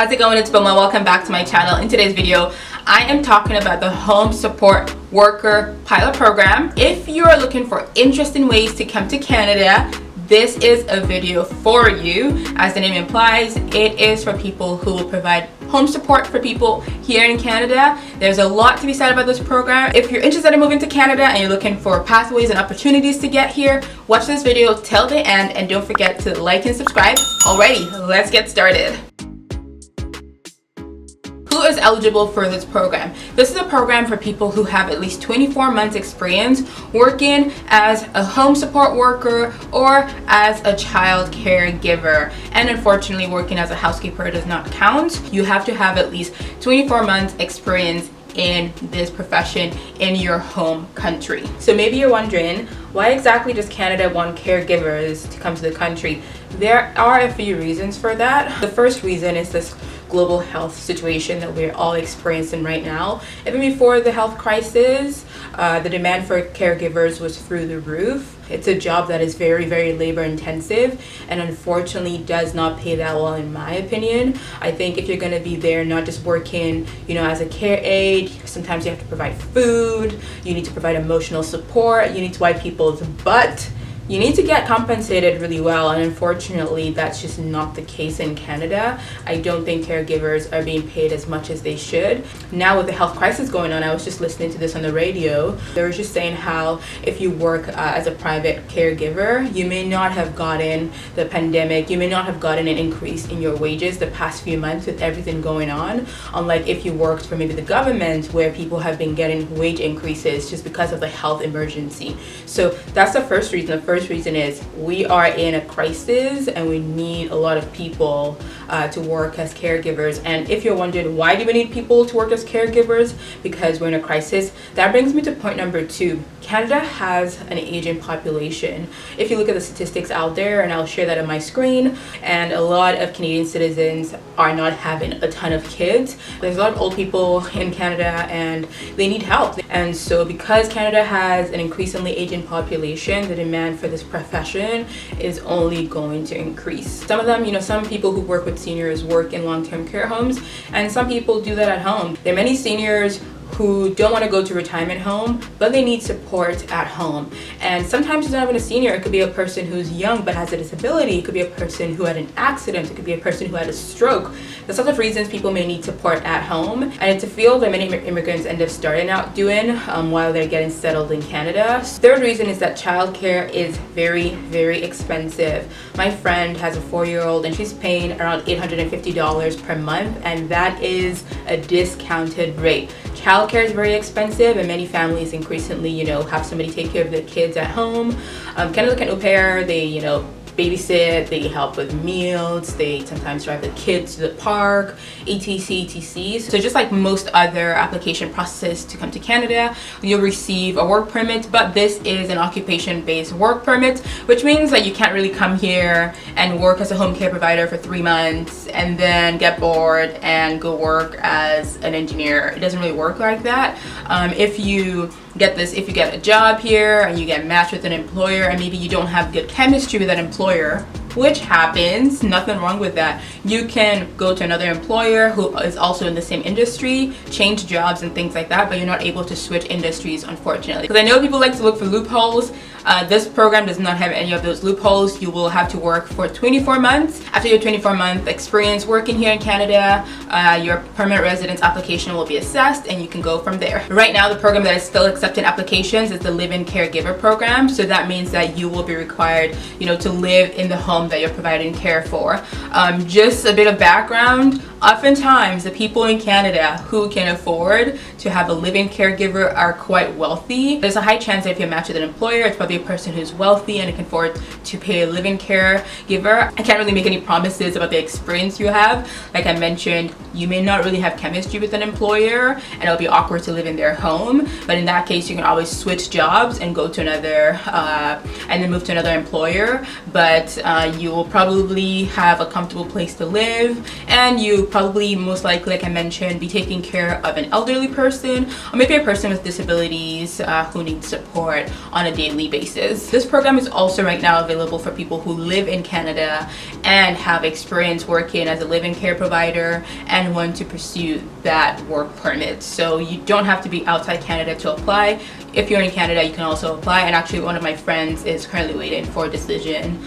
How's it going? It's Boma. Welcome back to my channel. In today's video, I am talking about the Home Support Worker Pilot Program. If you are looking for interesting ways to come to Canada, this is a video for you. As the name implies, it is for people who will provide home support for people here in Canada. There's a lot to be said about this program. If you're interested in moving to Canada and you're looking for pathways and opportunities to get here, watch this video till the end and don't forget to like and subscribe. Alrighty, let's get started. Who is eligible for this program? This is a program for people who have at least 24 months experience working as a home support worker or as a child caregiver. And unfortunately, working as a housekeeper does not count. You have to have at least 24 months experience in this profession in your home country. So maybe you're wondering, why exactly does Canada want caregivers to come to the country? There are a few reasons for that. The first reason is this global health situation that we're all experiencing right now. Even before the health crisis, the demand for caregivers was through the roof. It's a job that is very, very labor intensive and unfortunately does not pay that well, in my opinion. I think if you're going to be there not just working, as a care aide, sometimes you have to provide food, you need to provide emotional support, you need to wipe people's butt. You need to get compensated really well, and unfortunately that's just not the case in Canada. I don't think caregivers are being paid as much as they should. Now with the health crisis going on, I was just listening to this on the radio. They were just saying how if you work as a private caregiver, you may not have gotten the pandemic, you may not have gotten an increase in your wages the past few months with everything going on, unlike if you worked for maybe the government where people have been getting wage increases just because of the health emergency. So that's the first reason. The first reason is we are in a crisis and we need a lot of people to work as caregivers. And if you're wondering, why do we need people to work as caregivers? Because we're in a crisis. That brings me to point number 2. Canada has an aging population. If you look at the statistics out there, and I'll share that on my screen, and a lot of Canadian citizens are not having a ton of kids. There's a lot of old people in Canada and they need help. And so because Canada has an increasingly aging population, the demand for this profession is only going to increase. Some of them, some people who work with seniors work in long-term care homes, and some people do that at home. There are many seniors who don't want to go to retirement home, but they need support at home. And sometimes it's not even a senior, it could be a person who's young but has a disability, it could be a person who had an accident, it could be a person who had a stroke. There's lots of reasons people may need support at home, and it's a field that many immigrants end up starting out doing while they're getting settled in Canada. Third reason is that childcare is very, very expensive. My friend has a 4-year-old and she's paying around $850 per month, and that is a discounted rate. Childcare is very expensive, and many families increasingly, have somebody take care of their kids at home. Kind of like an au pair, they, babysit, they help with meals, they sometimes drive the kids to the park, etc. So just like most other application processes to come to Canada, you'll receive a work permit, but this is an occupation-based work permit, which means that you can't really come here and work as a home care provider for 3 months and then get bored and go work as an engineer. It doesn't really work like that. If you get a job here and you get matched with an employer and maybe you don't have good chemistry with that employer, which happens, nothing wrong with that. You can go to another employer who is also in the same industry, change jobs and things like that, but you're not able to switch industries, unfortunately. Because I know people like to look for loopholes. This program does not have any of those loopholes. You will have to work for 24 months. After your 24-month experience working here in Canada, your permanent residence application will be assessed and you can go from there. Right now, the program that is still accepting applications is the Live-In Caregiver program. So that means that you will be required, to live in the home that you're providing care for. Just a bit of background. Oftentimes, the people in Canada who can afford to have a live-in caregiver are quite wealthy. There's a high chance that if you're matched with an employer, it's probably a person who's wealthy and can afford to pay a live-in caregiver. I can't really make any promises about the experience you have. Like I mentioned, you may not really have chemistry with an employer and it'll be awkward to live in their home. But in that case, you can always switch jobs and go to another, and then move to another employer. But you will probably have a comfortable place to live and you would probably most likely, like I mentioned, be taking care of an elderly person or maybe a person with disabilities who needs support on a daily basis. This program is also right now available for people who live in Canada and have experience working as a live-in care provider and want to pursue that work permit. So you don't have to be outside Canada to apply. If you're in Canada, you can also apply, and actually one of my friends is currently waiting for a decision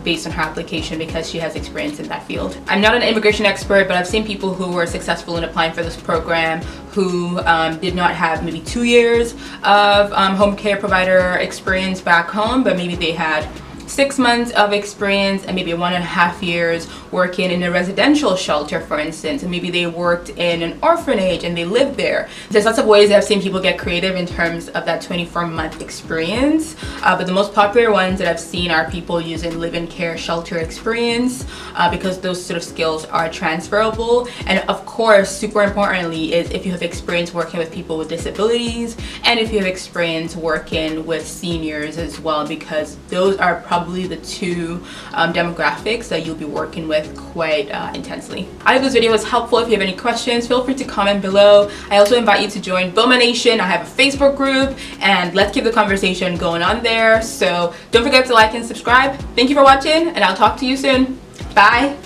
based on her application because she has experience in that field. I'm not an immigration expert, but I've seen people who were successful in applying for this program who did not have maybe 2 years of home care provider experience back home, but maybe they had 6 months of experience and maybe 1.5 years working in a residential shelter, for instance, and maybe they worked in an orphanage and they lived there. There's lots of ways that I've seen people get creative in terms of that 24-month experience, but the most popular ones that I've seen are people using live-in care shelter experience because those sort of skills are transferable. And of course, super importantly, is if you have experience working with people with disabilities and if you have experience working with seniors as well, because those are probably the two demographics that you'll be working with quite intensely. I hope this video was helpful. If you have any questions, feel free to comment below. I also invite you to join BOMA Nation. I have a Facebook group and let's keep the conversation going on there. So don't forget to like and subscribe. Thank you for watching and I'll talk to you soon. Bye.